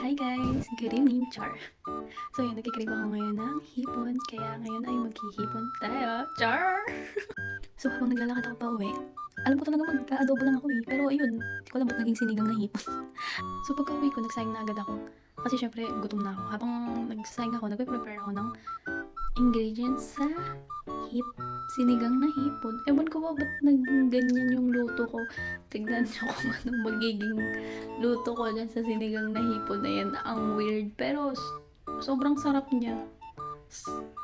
Hi guys! Good evening, Char! So yun, nagkikrave ako ngayon ng hipon, kaya ngayon ay maghihipon tayo, Char! So habang naglalakad ako pa uwi, alam ko talaga mag-aadobo lang ako pero ayun, hindi ko alam ba't naging sinigang na hipon. So pagka uwi ko, nagsayang na agad ako. Kasi syempre, gutom na ako. Habang nagsayang ako, nagpe-prepare ako ng ingredients sa sinigang na hipon. Ewan ko ba ba't ganyan yung luto ko. Tignan nyo kung anong magiging luto ko dyan sa sinigang na hipon na yan. Ang weird. Pero sobrang sarap niya.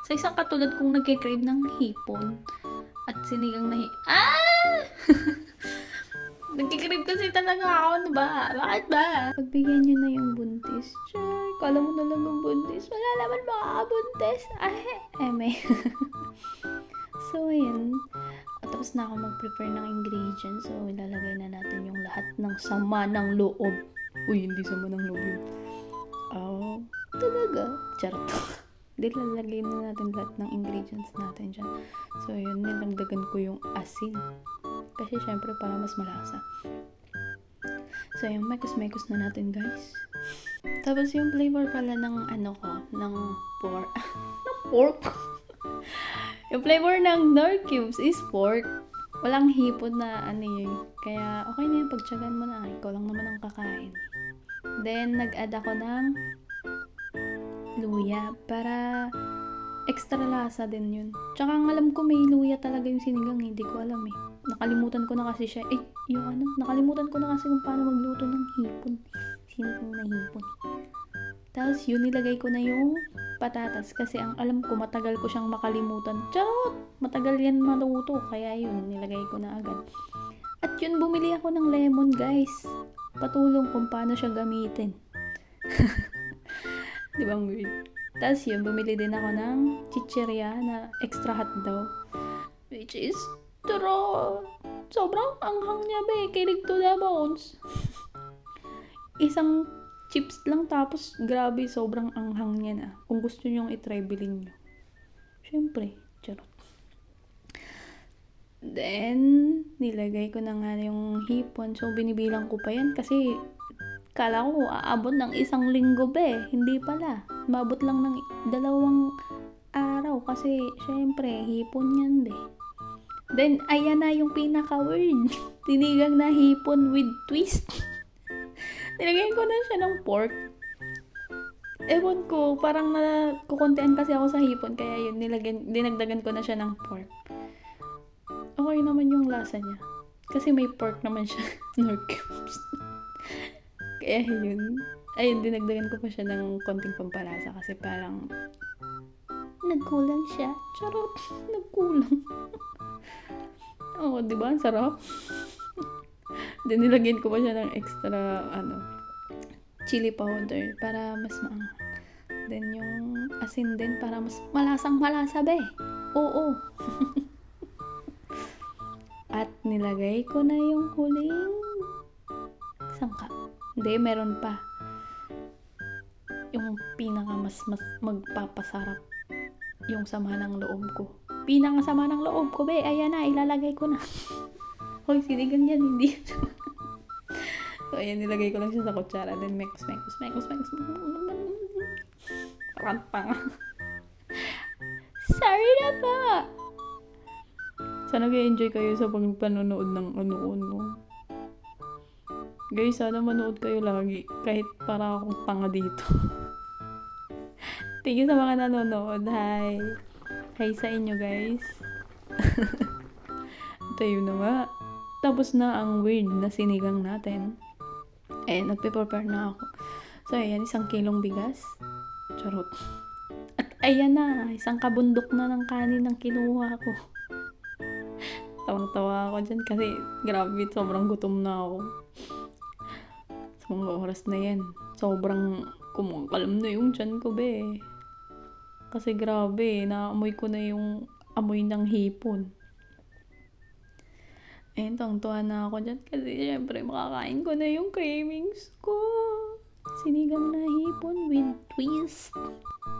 Sa isang katulad kong nagkikrave ng hipon at sinigang na Nagkikrave kasi talaga ako, ano ba? Bakit ba? Pagbigyan nyo na yung buntis. Sure, kala mo na lang yung buntis. Wala naman makakabuntis. Eme. So, ayan. Tapos na ako mag-prepare ng ingredients. So, ilalagay na natin yung lahat ng sama ng loob. Uy, hindi sama ng loob yun. Oh, talaga? Charot. Lalagay na natin lahat ng ingredients natin dyan. So, yun, nilagdagan ko yung asin. Kasi, syempre, para mas malasa. So, yung mekos-mekos na natin, guys. Tapos, yung flavor pala ng ng pork. ng pork? Yung flavor ng Knorr Cubes is pork. Walang hipon na yun. Kaya, okay na yung pagtsagan mo na. Ikaw lang naman ang kakain. Then, nag-add ako ng luya para extra lasa din yun. Tsaka ang alam ko may luya talaga yung sinigang, hindi ko alam eh. Nakalimutan ko na kasi siya. Nakalimutan ko na kasi kung paano magluto ng hipon. Sinigang na hipon. Tapos yun, nilagay ko na yung patatas kasi ang alam ko matagal ko siyang makalimutan. Charot! Matagal yan maluto. Kaya yun, nilagay ko na agad. At yun, bumili ako ng lemon, guys. Patulong kung paano siya gamitin. Di ba ang weird? Tapos yun, bumili din ako ng chichirya na extra hot daw. Which is, sobrang anghang niya be. Kilig to the bones. Isang chips lang tapos grabe, sobrang anghang niya na. Kung gusto nyo i-try, bilhin nyo. Siyempre, charot. Then, nilagay ko na nga yung hipon. So, binibilang ko pa yan kasi kala ko aabot ng 1 linggo be. Hindi pala. Mabot lang ng 2 araw kasi syempre, hipon yan be. Then, ayan na yung pinaka-word. Sinigang na hipon with twist. Nilagyan ko na siya ng pork. Ewan ko, parang kukuntian kasi ako sa hipon. Kaya yun, dinagdagan ko na siya ng pork. Okay naman yung lasa niya. Kasi may pork naman siya. Knorr Cubes. Kaya yun. Ayun, dinagdagan ko pa siya ng konting pampalasa. Kasi parang nagkulang siya. Charot. Nagkulang. Oo, diba? Ang sarap. Then, nilagyan ko pa siya ng extra, chili powder para mas maanghang. Then, yung asin din para mas malasang malasa, be. Oo. At nilagay ko na yung huling sangkap. Hindi, meron pa. Yung pinaka mas magpapasarap yung sama ng loob ko. Pinakasama ng loob ko, be. Ayan na, ilalagay ko na. Hoy, sinigang yan, hindi. So, ayan, nilagay ko lang siya sa kutsara. Then, mekos. Parang panga. Sorry na pa! Sana nag-enjoy kayo sa panonood ng ano. Guys, sana manood kayo lagi. Kahit para akong tanga dito. Thank you sa mga nanonood. Hi! Hi sa inyo, guys. Tayo na nga. Tapos na ang weird na sinigang natin. Nagpe-prepare na ako. So, ayan, 1 kilong bigas. Charot. At ayan na, 1 kabundok na ng kanin ang kinuha ko. Tawang-tawa ako dyan kasi grabe, sobrang gutom na ako. Sa mga oras na yan, sobrang kumakalam na yung tiyan ko, be. Kasi grabe, naamoy ko na yung amoy ng hipon. Tuwang-tuwa na ako dyan kasi syempre makakain ko na yung cravings ko. Sinigang na hipon with twist.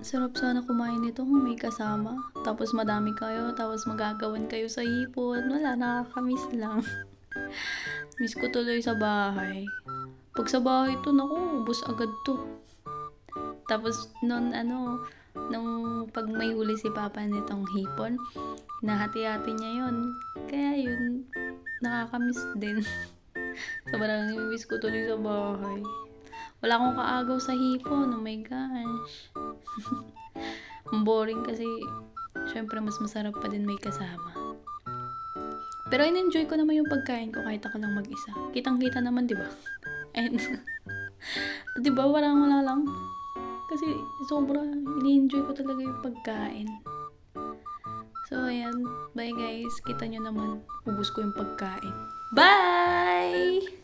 Sarap sana kumain nito kung may kasama. Tapos madami kayo, tapos magagawan kayo sa hipon. Wala, nakakamiss lang. Miss ko tuloy sa bahay. Pag sa bahay to, naku, ubos agad to. Tapos, nung pag may huli si Papa nitong hipon, nahati-hati niya yun. Kaya yun, nakakamiss din. Sobrang miss ko tuloy sa bahay. Wala akong kaagaw sa hipon, oh my gosh. Ang boring kasi, syempre mas masarap pa din may kasama. Pero in-enjoy ko naman yung pagkain ko kahit ako lang mag-isa. Kitang-kita naman, di ba? And, di ba, wala lang. Kasi sobra, ini-enjoy ko talaga yung pagkain. So, ayan. Bye guys. Kita nyo naman, ubos ko yung pagkain. Bye!